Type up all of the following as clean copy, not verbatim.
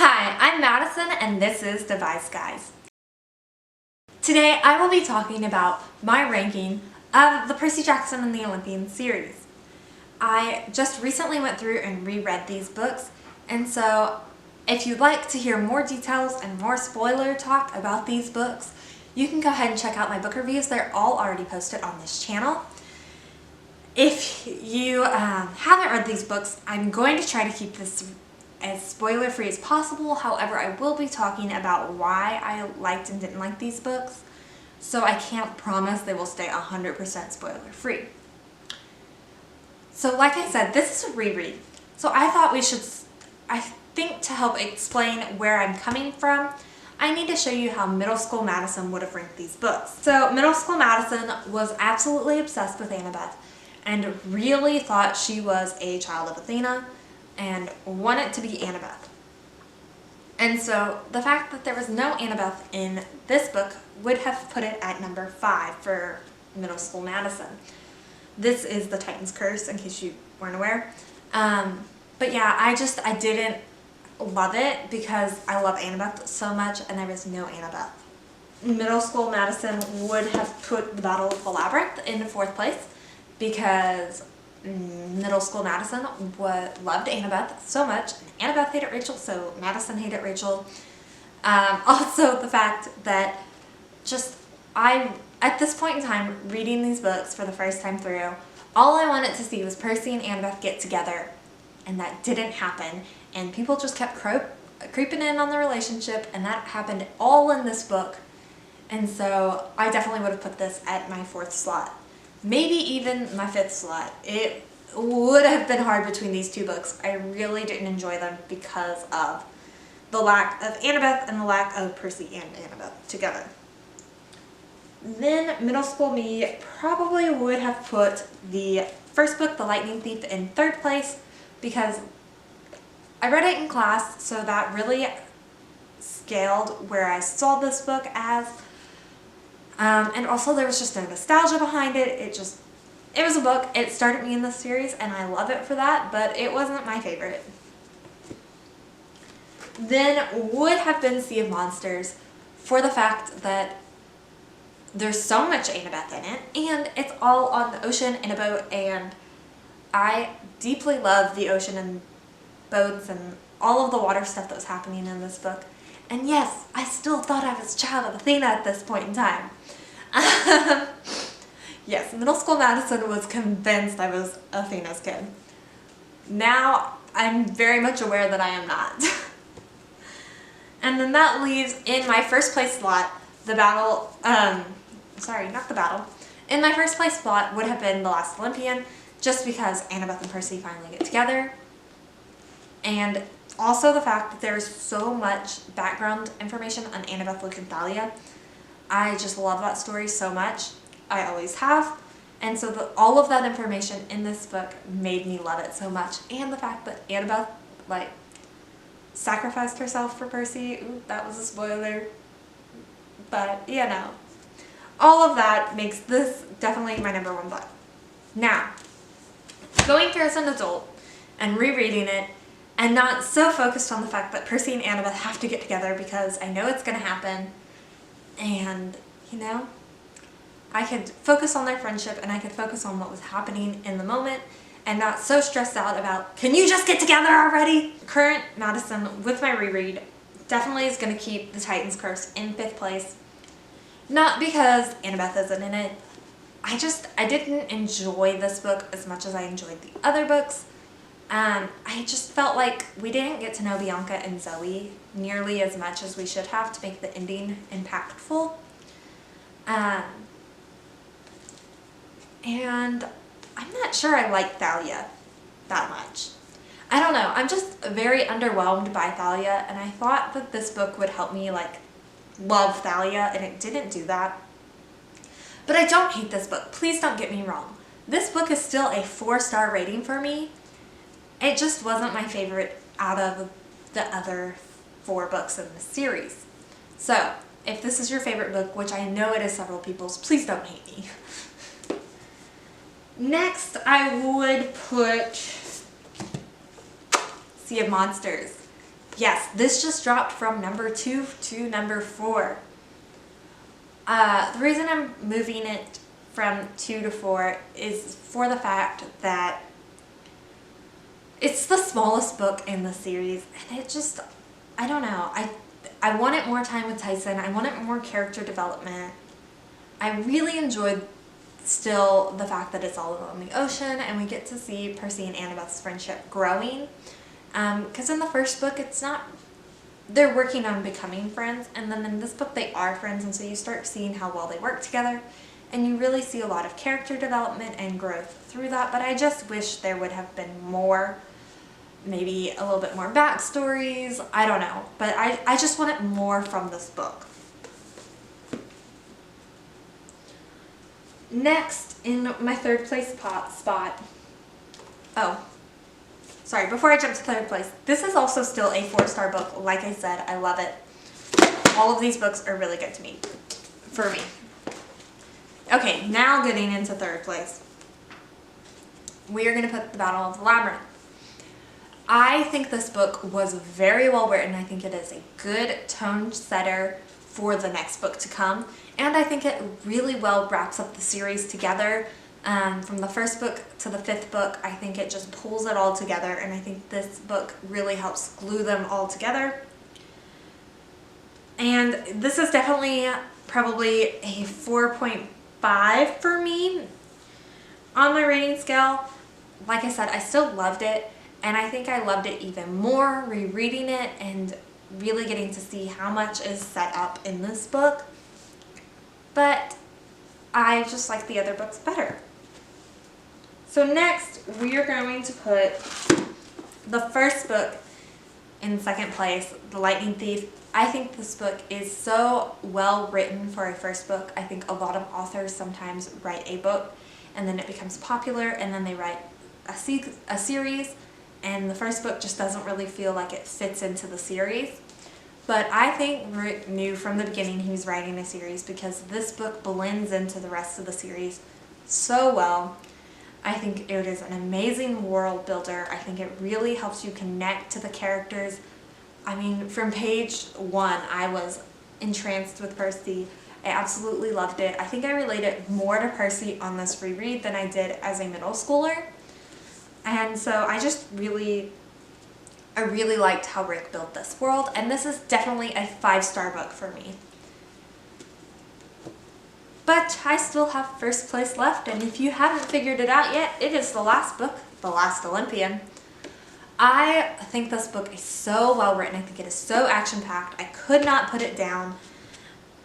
Hi, I'm Madison and this is Device Guys. Today I will be talking about my ranking of the Percy Jackson and the Olympians series. I just recently went through and reread these books, and so if you'd like to hear more details and more spoiler talk about these books, you can go ahead and check out my book reviews. They're all already posted on this channel. If you haven't read these books, I'm going to try to keep this as spoiler-free as possible. However, I will be talking about why I liked and didn't like these books, so I can't promise they will stay 100% spoiler-free. So like I said, this is a reread. So I thought I think to help explain where I'm coming from, I need to show you how middle school Madison would have ranked these books. So middle school Madison was absolutely obsessed with Annabeth and really thought she was a child of Athena and wanted to be Annabeth. And so the fact that there was no Annabeth in this book would have put it at number 5 for middle school Madison. This is the Titan's Curse, in case you weren't aware. But yeah, I didn't love it because I love Annabeth so much and there was no Annabeth. Middle school Madison would have put the Battle of the Labyrinth in 4th place because middle school Madison loved Annabeth so much. Annabeth hated Rachel, so Madison hated Rachel. Also the fact that at this point in time, reading these books for the first time through, all I wanted to see was Percy and Annabeth get together, and that didn't happen, and people just kept creeping in on the relationship, and that happened all in this book. And so I definitely would have put this at my 4th slot. Maybe even my 5th slot. It would have been hard between these two books. I really didn't enjoy them because of the lack of Annabeth and the lack of Percy and Annabeth together. Then middle school me probably would have put the first book, The Lightning Thief, in 3rd place because I read it in class, so that really scaled where I saw this book as. And also there was just no nostalgia behind it. It was a book. It started me in this series and I love it for that, but it wasn't my favorite. Then would have been Sea of Monsters for the fact that there's so much Annabeth in it and it's all on the ocean in a boat, and I deeply love the ocean and boats and all of the water stuff that was happening in this book. And yes, I still thought I was a child of Athena at this point in time. Yes, middle school Madison was convinced I was Athena's kid. Now, I'm very much aware that I am not. And then that leaves in my 1st place slot the battle, in my 1st place slot would have been The Last Olympian, just because Annabeth and Percy finally get together. And also the fact that there's so much background information on Annabeth, Luke, and Thalia. I just love that story so much. I always have. And so all of that information in this book made me love it so much. And the fact that Annabeth, sacrificed herself for Percy. Ooh, that was a spoiler. But, you know. All of that makes this definitely my number 1 book. Now, going through as an adult and rereading it, and not so focused on the fact that Percy and Annabeth have to get together because I know it's going to happen. And, you know, I could focus on their friendship and I could focus on what was happening in the moment and not so stressed out about, can you just get together already? Current Madison, with my reread, definitely is going to keep The Titan's Curse in 5th place. Not because Annabeth isn't in it. I didn't enjoy this book as much as I enjoyed the other books. I just felt like we didn't get to know Bianca and Zoe nearly as much as we should have to make the ending impactful. And I'm not sure I like Thalia that much. I don't know, I'm just very underwhelmed by Thalia, and I thought that this book would help me love Thalia, and it didn't do that. But I don't hate this book, please don't get me wrong. This book is still a 4-star rating for me. It just wasn't my favorite out of the other 4 books in the series. So, if this is your favorite book, which I know it is several people's, please don't hate me. Next, I would put Sea of Monsters. Yes, this just dropped from number 2 to number 4. The reason I'm moving it from 2 to 4 is for the fact that it's the smallest book in the series, and it just, I don't know, I wanted more time with Tyson. I wanted more character development. I really enjoyed still the fact that it's all on the ocean and we get to see Percy and Annabeth's friendship growing. Because in the first book, it's not, they're working on becoming friends, and then in this book they are friends, and so you start seeing how well they work together, and you really see a lot of character development and growth through that. But I just wish there would have been more, maybe a little bit more backstories, I don't know, but I just wanted more from this book. Next, in my third place spot, oh, sorry, before I jump to third place, this is also still a 4-star book. Like I said, I love it. All of these books are really good to me, for me. Okay, now getting into third place. We are going to put The Battle of the Labyrinth. I think this book was very well written. I think it is a good tone setter for the next book to come. And I think it really well wraps up the series together. From the first book to the 5th book, I think it just pulls it all together, and I think this book really helps glue them all together. And this is definitely probably a 4.5 for me on my rating scale. Like I said, I still loved it, and I think I loved it even more rereading it and really getting to see how much is set up in this book. But I just like the other books better. So next, we are going to put the first book in second place, The Lightning Thief. I think this book is so well written for a first book. I think a lot of authors sometimes write a book and then it becomes popular, and then they write a series, and the first book just doesn't really feel like it fits into the series. But I think Rick knew from the beginning he was writing a series, because this book blends into the rest of the series so well. I think it is an amazing world builder. I think it really helps you connect to the characters. I mean, from page 1, I was entranced with Percy. I absolutely loved it. I think I related more to Percy on this reread than I did as a middle schooler. And so I really liked how Rick built this world, and this is definitely a 5-star book for me. But I still have first place left, and if you haven't figured it out yet, it is the last book, The Last Olympian. I think this book is so well written. I think it is so action-packed. I could not put it down.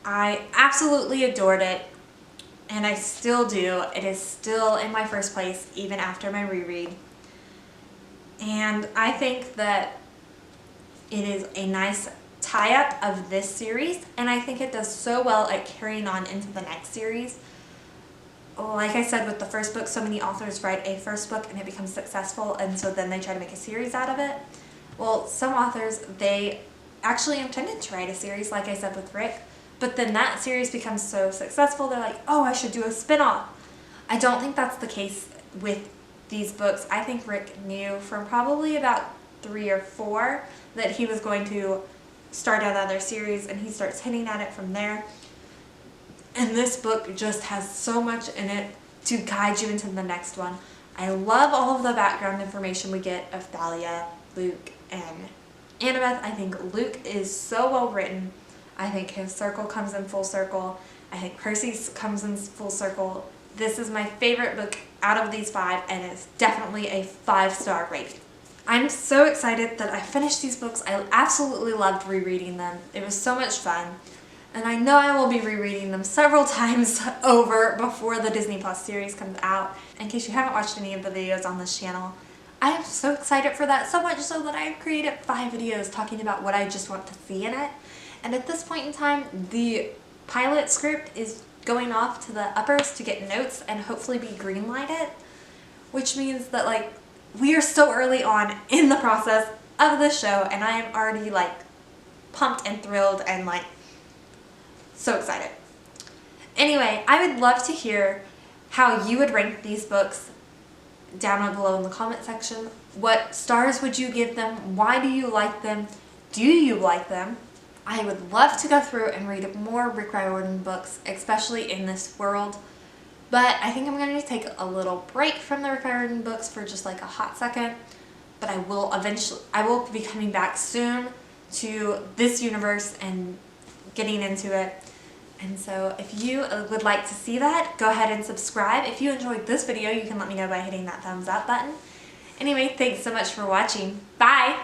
I absolutely adored it, and I still do. It is still in my first place even after my reread. And I think that it is a nice tie-up of this series, and I think it does so well at carrying on into the next series. Like I said with the first book, so many authors write a first book and it becomes successful, and so then they try to make a series out of it. Well, some authors, they actually intended to write a series, like I said with Rick, but then that series becomes so successful, they're like, oh, I should do a spin-off. I don't think that's the case with these books. I think Rick knew from probably about 3 or 4 that he was going to start another series, and he starts hitting at it from there. And this book just has so much in it to guide you into the next one. I love all of the background information we get of Thalia, Luke, and Annabeth. I think Luke is so well written. I think his circle comes in full circle. I think Percy's comes in full circle. This is my favorite book out of these 5, and it's definitely a 5-star rating. I'm so excited that I finished these books. I absolutely loved rereading them. It was so much fun. And I know I will be rereading them several times over before the Disney Plus series comes out. In case you haven't watched any of the videos on this channel, I am so excited for that, so much so that I have created 5 videos talking about what I just want to see in it. And at this point in time, the pilot script is going off to the uppers to get notes and hopefully be green-lighted, which means that, like, we are so early on in the process of the show, and I am already, like, pumped and thrilled and, like, so excited. Anyway, I would love to hear how you would rank these books down below in the comment section. What stars would you give them? Why do you like them? Do you like them? I would love to go through and read more Rick Riordan books, especially in this world. But I think I'm going to take a little break from the Rick Riordan books for just like a hot second. But I will be coming back soon to this universe and getting into it. And so if you would like to see that, go ahead and subscribe. If you enjoyed this video, you can let me know by hitting that thumbs up button. Anyway, thanks so much for watching. Bye!